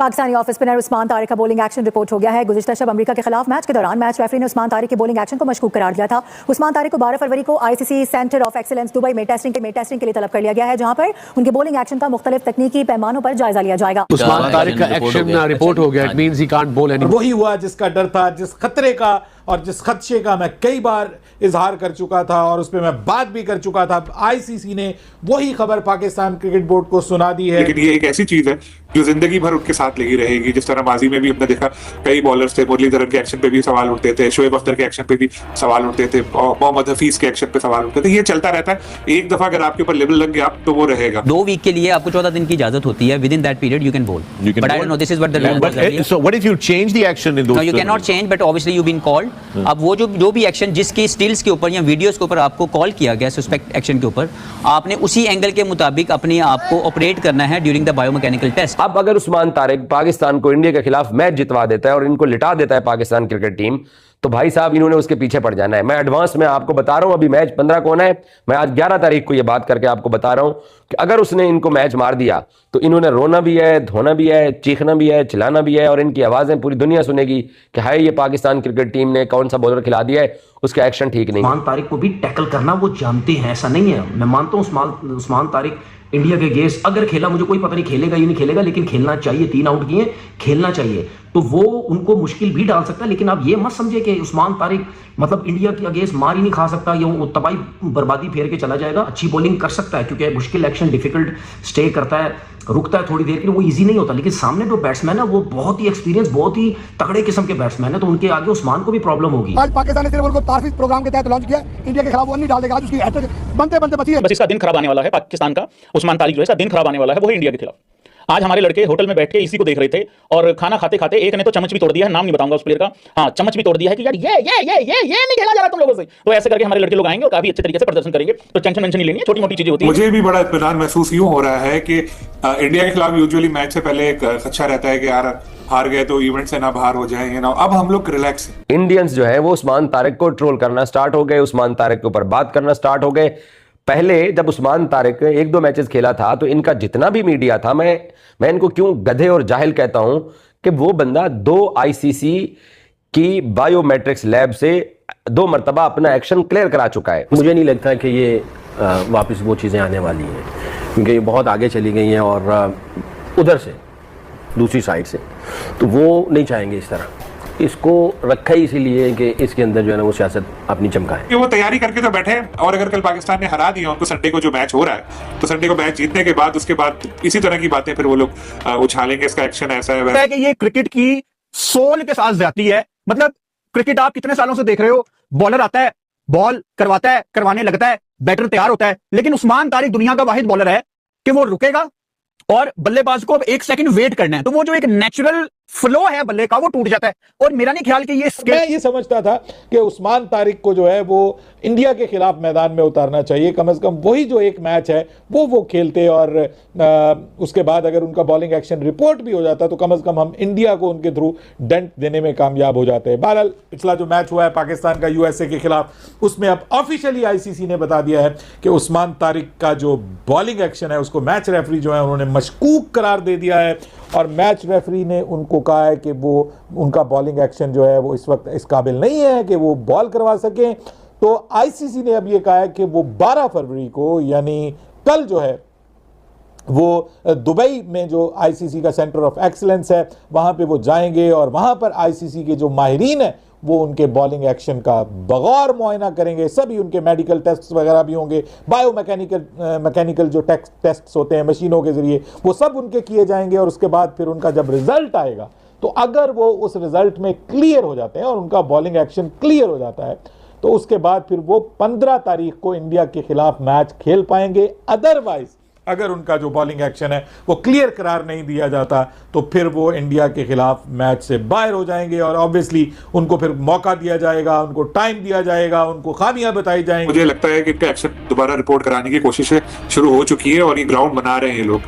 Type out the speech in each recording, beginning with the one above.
Pakistani off spinner Usman Tariq का bowling action report हो गया है। गुज़िश्ता शब अमेरिका के खिलाफ मैच के दौरान मैच रेफरी ने उस्मान तारिक के बॉलिंग एक्शन को मशकूक करार दिया था। उस्मान तारिक को 12 फरवरी को ICC centre of excellence Dubai में टेस्टिंग के लिए तलब कर लिया गया है, जहां पर उनके बॉलिंग एक्शन का मुख्तलिफ तकनीकी पैमानों पर जायजा लिया जाएगा। उस्मान तारिक का एक्शन रिपोर्ट हो गया, इट मींस ही कांट बोल एनीमोर। वही हुआ जिसका डर था, जिस खतरे का और जिस खदशे का मैं कई बार इजहार कर चुका था और उस पर मैं बात भी कर चुका था। आईसीसी ने वही खबर पाकिस्तान क्रिकेट बोर्ड को सुना दी है। लेकिन ये एक ऐसी चीज है जो जिंदगी भर उनके साथ लगी रहेगी। जिस तरह माजी में भी हमने देखा कई बॉलर्स थे, मुरलीधरन के एक्शन पे भी सवाल उठते थे, शोएब अख्तर के एक्शन पे भी सवाल उठते थे, मोहम्मद हफीज के एक्शन पे सवाल उठते थे। ये चलता रहता है। एक दफा अगर आपके ऊपर लेवल लग गया तो वो रहेगा। 2 वीक के लिए आपको 14 दिन की इजाजत होती है। Within that period you can बोल, but I don't know this is what the law is. So what if you change the action in those? No, you can not change, but obviously you been called. अब वो जो भी action जिसकी stills के ऊपर या videos के ऊपर आपको कॉल किया गया सस्पेक्ट एक्शन के ऊपर, आपने उसी एंगल के मुताबिक अपने आप को ऑपरेट करना है ड्यूरिंग द बायोमैकेनिकल टेस्ट। अब अगर उस्मान तारिक पाकिस्तान को इंडिया के खिलाफ मैच जितवा देता है और इनको लिटा देता है पाकिस्तान क्रिकेट टीम, तो भाई साहब इन्होंने उसके पीछे पड़ जाना है। मैं एडवांस में आपको बता रहा हूं, अभी मैच 15 को होना है। मैं आज 11 तारीख को यह बात करके आपको बता रहा हूं कि अगर उसने इनको मैच मार दिया तो इन्होंने रोना भी है, धोना भी है, चीखना भी है, चिल्लाना भी है, और इनकी आवाजें पूरी दुनिया सुनेगी कि हाय ये पाकिस्तान क्रिकेट टीम ने कौन सा बॉलर खिला दिया है, उसका एक्शन ठीक नहीं। उस्मान तारिक को भी टैकल करना वो जानते हैं, ऐसा नहीं है। मैं मानता हूं उस्मान तारिक इंडिया के गेस्ट अगर खेला, मुझे कोई पता नहीं खेलेगा या नहीं खेलेगा, लेकिन खेलना चाहिए। 3 आउट किए, खेलना चाहिए, तो वो उनको मुश्किल भी डाल सकता है। लेकिन आप ये मत समझे कि उस्मान तारिक मतलब इंडिया के अगेंस्ट मार ही नहीं खा सकता या वो तबाही बर्बादी फेर के चला जाएगा। अच्छी बॉलिंग कर सकता है क्योंकि मुश्किल एक्शन डिफिकल्ट स्टे करता है, रुकता है थोड़ी देर के लिए, वो इजी नहीं होता। लेकिन सामने जो बैट्समैन है वो बहुत ही एक्सपीरियंस, बहुत ही तगड़े किस्म के बैट्समैन है, तो उनके आगे उस्मान को भी प्रॉब्लम होगी। आज पाकिस्तान ने सिर्फ उनको तारफीज प्रोग्राम के तहत लॉन्च किया, इंडिया के खिलाफ वो नहीं डाल देगा। आज उसकी हैट्रिक बनते बची है। बस इसका दिन खराब आने वाला है पाकिस्तान का। उस्मान तारिक जो है इसका दिन खराब आने वाला है, वो है इंडिया के खिलाफ। आज हमारे लड़के होटल में बैठ के इसी को देख रहे थे और खाना खाते खाते एक ने तो चम्मच भी तोड़ दिया है, नाम नहीं बताऊंगा उस प्लेयर का, हाँ चम्मच भी तोड़ दिया है कि यार ये नहीं खेला जा रहा तुम लोगों से। तो ऐसे करके हमारे लड़के लोग आएंगे और काफी अच्छे तरीके से प्रदर्शन करेंगे। तो टेंशन नहीं लेनी है, छोटी मोटी चीजें होती है। मुझे भी बड़ा इत्मीनान महसूस यूं हो रहा है कि इंडिया के खिलाफ यूजुअली मैच से पहले एक खदशा रहता है कि यार हार गए तो इवेंट से ना बाहर हो जाएंगे ना। अब हम लोग रिलैक्स हैं। इंडियंस जो है वो उस्मान तारिक को ट्रोल करना स्टार्ट हो गए, उस्मान तारिक के ऊपर बात करना स्टार्ट हो गए। पहले जब उस्मान तारिक 1-2 मैचेस खेला था तो इनका जितना भी मीडिया था, मैं इनको क्यों गधे और जाहिल कहता हूं कि वो बंदा 2 आईसीसी की बायोमेट्रिक्स लैब से 2 मरतबा अपना एक्शन क्लियर करा चुका है। मुझे नहीं लगता कि ये वापस वो चीज़ें आने वाली हैं, क्योंकि ये बहुत आगे चली गई हैं और उधर से दूसरी साइड से, तो वो नहीं चाहेंगे इस तरह। इसको रखा ही इसीलिए कि इसके अंदर जो है ना वो सियासत अपनी चमकाए। वो तैयारी करके तो बैठे हैं, और अगर कल पाकिस्तान ने हरा दिया उनको संडे को जो मैच हो रहा है, तो संडे को मैच जीतने के बाद उसके बाद इसी तरह की बातें फिर वो लोग उछालेंगे। इसका एक्शन ऐसा है कि ये क्रिकेट की सोल के साथ जाती है। मतलब क्रिकेट आप कितने सालों से देख रहे हो, बॉलर आता है, बॉल करवाता है, करवाने लगता है, बैटर तैयार होता है, लेकिन उस्मान तारिक दुनिया का वाहिद बॉलर है कि वो रुकेगा और बल्लेबाज को अब 1 सेकंड वेट करना है, तो वो जो एक नेचुरल फ्लो है बल्ले का वो टूट जाता है। और मेरा नहीं ख्याल कि ये मैं ये समझता था कि उस्मान तारिक को जो है वो इंडिया के खिलाफ मैदान में उतारना चाहिए। कम से कम वही जो एक मैच है वो खेलते, और उसके बाद अगर उनका बॉलिंग एक्शन रिपोर्ट भी हो जाता तो कम से कम हम इंडिया को उनके थ्रू डेंट देने में कामयाब हो जाते हैं। बहरहाल पिछला जो मैच हुआ है पाकिस्तान का यूएसए के खिलाफ, उसमें अब ऑफिशियली आईसीसी ने बता दिया है कि उस्मान तारिक का जो बॉलिंग एक्शन है उसको मैच रेफरी जो है उन्होंने मशकूक करार दे दिया है, और मैच रेफरी ने उनको कहा है कि वो उनका बॉलिंग एक्शन जो है वो इस वक्त इस काबिल नहीं है कि वो बॉल करवा सकें। तो आईसीसी ने अब ये कहा है कि वो 12 फरवरी को, यानी कल जो है वो दुबई में जो आईसीसी का सेंटर ऑफ एक्सीलेंस है वहाँ पे वो जाएंगे, और वहाँ पर आईसीसी के जो माहिरीन है वो उनके बॉलिंग एक्शन का बगौर मुआयना करेंगे। सभी उनके मेडिकल टेस्ट वगैरह भी होंगे, मैकेनिकल जो टेस्ट होते हैं मशीनों के ज़रिए, वो सब उनके किए जाएंगे। और उसके बाद फिर उनका जब रिज़ल्ट आएगा तो अगर वो उस रिज़ल्ट में क्लियर हो जाते हैं और उनका बॉलिंग एक्शन क्लियर हो जाता है तो उसके बाद फिर वो 15 तारीख को इंडिया के खिलाफ मैच खेल पाएंगे। अदरवाइज अगर उनका जो बॉलिंग एक्शन है वो क्लियर करार नहीं दिया जाता तो फिर वो इंडिया के खिलाफ मैच से बाहर हो जाएंगे, और ऑब्वियसली उनको फिर मौका दिया जाएगा, उनको टाइम दिया जाएगा, उनको खामियां बताई जाएंगी। मुझे लगता है कि इनका एक्शन दोबारा रिपोर्ट कराने की कोशिशें शुरू हो चुकी है और ये ग्राउंड बना रहे हैं ये लोग।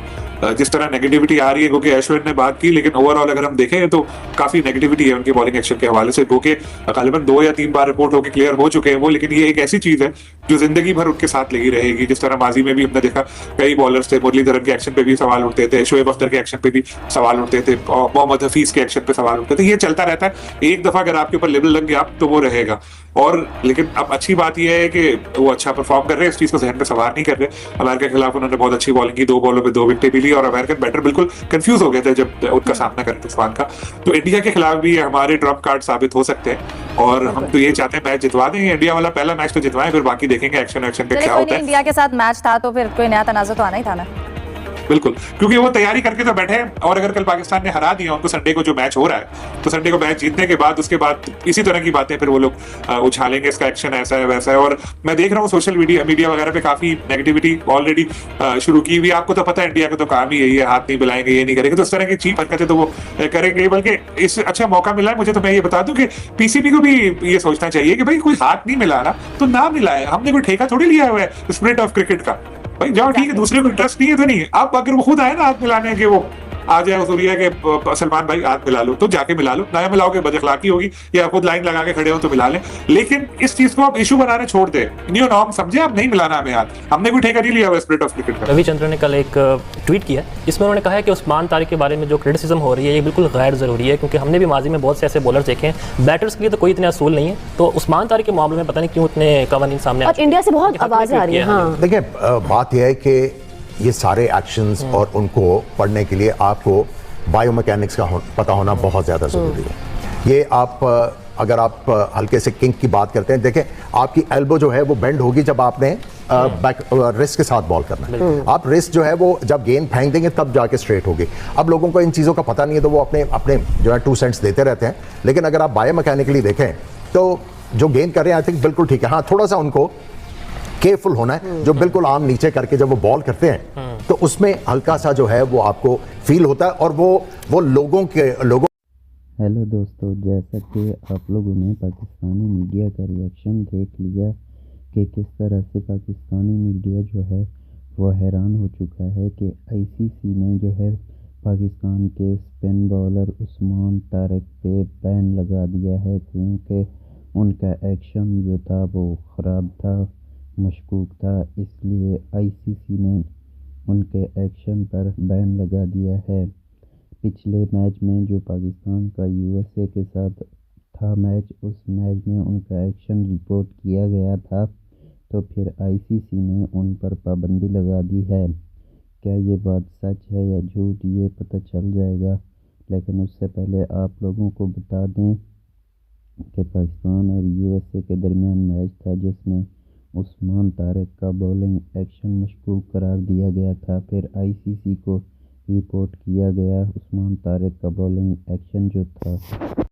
जिस तरह नेगेटिविटी आ रही है, क्योंकि अश्विन ने बात की, लेकिन ओवरऑल अगर हम देखें तो काफी नेगेटिविटी है उनकी बॉलिंग एक्शन के हवाले से, क्योंकि गालिबन 2 या 3 बार रिपोर्ट होकर क्लियर हो चुके हैं वो। लेकिन ये एक ऐसी चीज है जो जिंदगी भर उनके साथ लगी रहेगी। जिस तरह माजी में भी हमने देखा कई बॉलर्स थे, मुरलीधरन के एक्शन पे भी सवाल उठते थे, शोएब अख्तर के एक्शन पे भी सवाल उठते थे, मोहम्मद हफीज के एक्शन पे सवाल उठते थे। ये चलता रहता है, एक दफा अगर आपके ऊपर लेवल लग गया तो वो रहेगा। और लेकिन अब अच्छी बात यह है कि वो अच्छा परफॉर्म कर रहे हैं, इस चीज को जहन में सवार नहीं कर रहे। अमेरिका के खिलाफ उन्होंने बहुत अच्छी बॉलिंग की, 2 बॉलों पे 2 विकेटें भी ली और अमेरिकन बैटर बिल्कुल कंफ्यूज हो गए थे जब उनका सामना करते उस्मान का। तो इंडिया के खिलाफ भी हमारे ट्रम्प कार्ड साबित हो सकते हैं और हम तो ये चाहते हैं मैच जितवा देंगे। इंडिया वाला पहला मैच तो जितवाएं, फिर बाकी देखेंगे एक्शन पे क्या होता है। इंडिया के साथ मैच था तो फिर कोई नया तनाज़ुर तो आना ही था ना। बिल्कुल, क्योंकि वो तैयारी करके तो बैठे हैं और अगर कल पाकिस्तान ने हरा दिया उनको संडे को जो मैच हो रहा है, तो संडे को मैच जीतने के बाद उसके बाद इसी तरह की बातें फिर वो लोग उछालेंगे, इसका एक्शन ऐसा है वैसा है। और मैं देख रहा हूँ सोशल मीडिया वगैरह पे काफी नेगेटिविटी ऑलरेडी शुरू की हुई। आपको तो पता है इंडिया का तो काम ही यही है, हाथ नहीं मिलाएंगे, ये नहीं करेंगे, तो इस तरह की चीप हरकतें तो वो करेंगे। बल्कि इससे अच्छा मौका मिला है मुझे, तो मैं ये बता दूं कि पीसीबी को भी ये सोचना चाहिए कि भाई कोई हाथ नहीं मिला रहा तो ना मिलाए, हमने कोई ठेका थोड़ी लिया हुआ है स्पिरिट ऑफ क्रिकेट का। भाई जाओ ठीक है, दूसरे को इंटरेस्ट नहीं है तो नहीं है। अब अगर वो खुद आए ना हाथ मिलाने के, वो आ जाए सूर्या के सलमान भाई हाथ मिला लो, तो जाके मिला लो, नया मिलाओगे बदअखलाकी होगी, या खुद लाइन लगा के खड़े हो तो मिला लें। लेकिन इस चीज को आप इशू बनाने छोड़ दे, न्यू नॉर्म समझे, आप नहीं मिलाना हमें हाथ, हमने कोई ठेका नहीं लिया हुआ स्पिरिट ऑफ क्रिकेट का। रविचंद्रन ने कल एक ट्वीट किया, इसमें उन्होंने कहा है कि उस्मान तारिक के बारे में जो क्रिटिसिज्म हो रही है ये बिल्कुल गैर ज़रूरी है, क्योंकि हमने भी माजी में बहुत से ऐसे बॉलर्स देखे हैं, बैटर्स के लिए तो कोई इतने असूल नहीं है, तो उस्मान तारिक के मामले में पता नहीं क्यों इतने कवानीन सामने और इंडिया से बहुत आवाज़ें आ रही है। हाँ देखिए, बात यह है कि ये सारे एक्शंस और उनको पढ़ने के लिए आपको बायोमैकेनिक्स का पता होना बहुत ज़्यादा ज़रूरी है। ये आप अगर आप हल्के से किंक की बात करते हैं, देखें आपकी एल्बो जो है वो बेंड होगी जब आपने बैक रिस्ट के साथ बॉल करना है। आप रिस्ट जो है वो जब गेंद फेंक देंगे तब जाके स्ट्रेट होगी। अब लोगों को इन चीज़ों का पता नहीं है तो वो अपने अपने जो है 2 सेंट्स देते रहते हैं। लेकिन अगर आप बायोमैकेनिकली देखें तो जो गेंद कर रहे हैं आई थिंक बिल्कुल ठीक है। हाँ, थोड़ा सा उनको केयरफुल होना है, जो बिल्कुल आम नीचे करके जब वो बॉल करते हैं तो उसमें हल्का सा जो है वो आपको फील होता है और वो लोगों हेलो दोस्तों, जैसा कि आप लोगों ने पाकिस्तानी मीडिया का रिएक्शन देख लिया कि किस तरह से पाकिस्तानी मीडिया जो है वो हैरान हो चुका है कि आईसीसी ने जो है पाकिस्तान के स्पिन बॉलर उस्मान तारिक पे बैन लगा दिया है, क्योंकि उनका एक्शन जो था वो ख़राब था, मशकूक था। इसलिए आईसीसी ने उनके एक्शन पर बैन लगा दिया है। पिछले मैच में जो पाकिस्तान का यूएसए के साथ था मैच, उस मैच में उनका एक्शन रिपोर्ट किया गया था, तो फिर आईसीसी ने उन पर पाबंदी लगा दी है। क्या ये बात सच है या झूठ, ये पता चल जाएगा। लेकिन उससे पहले आप लोगों को बता दें कि पाकिस्तान और यूएसए के दरमियान मैच था जिसमें उस्मान तारिक का बॉलिंग एक्शन मशकूक करार दिया गया था। फिर आईसीसी को रिपोर्ट किया गया उस्मान तारिक का बॉलिंग एक्शन जो था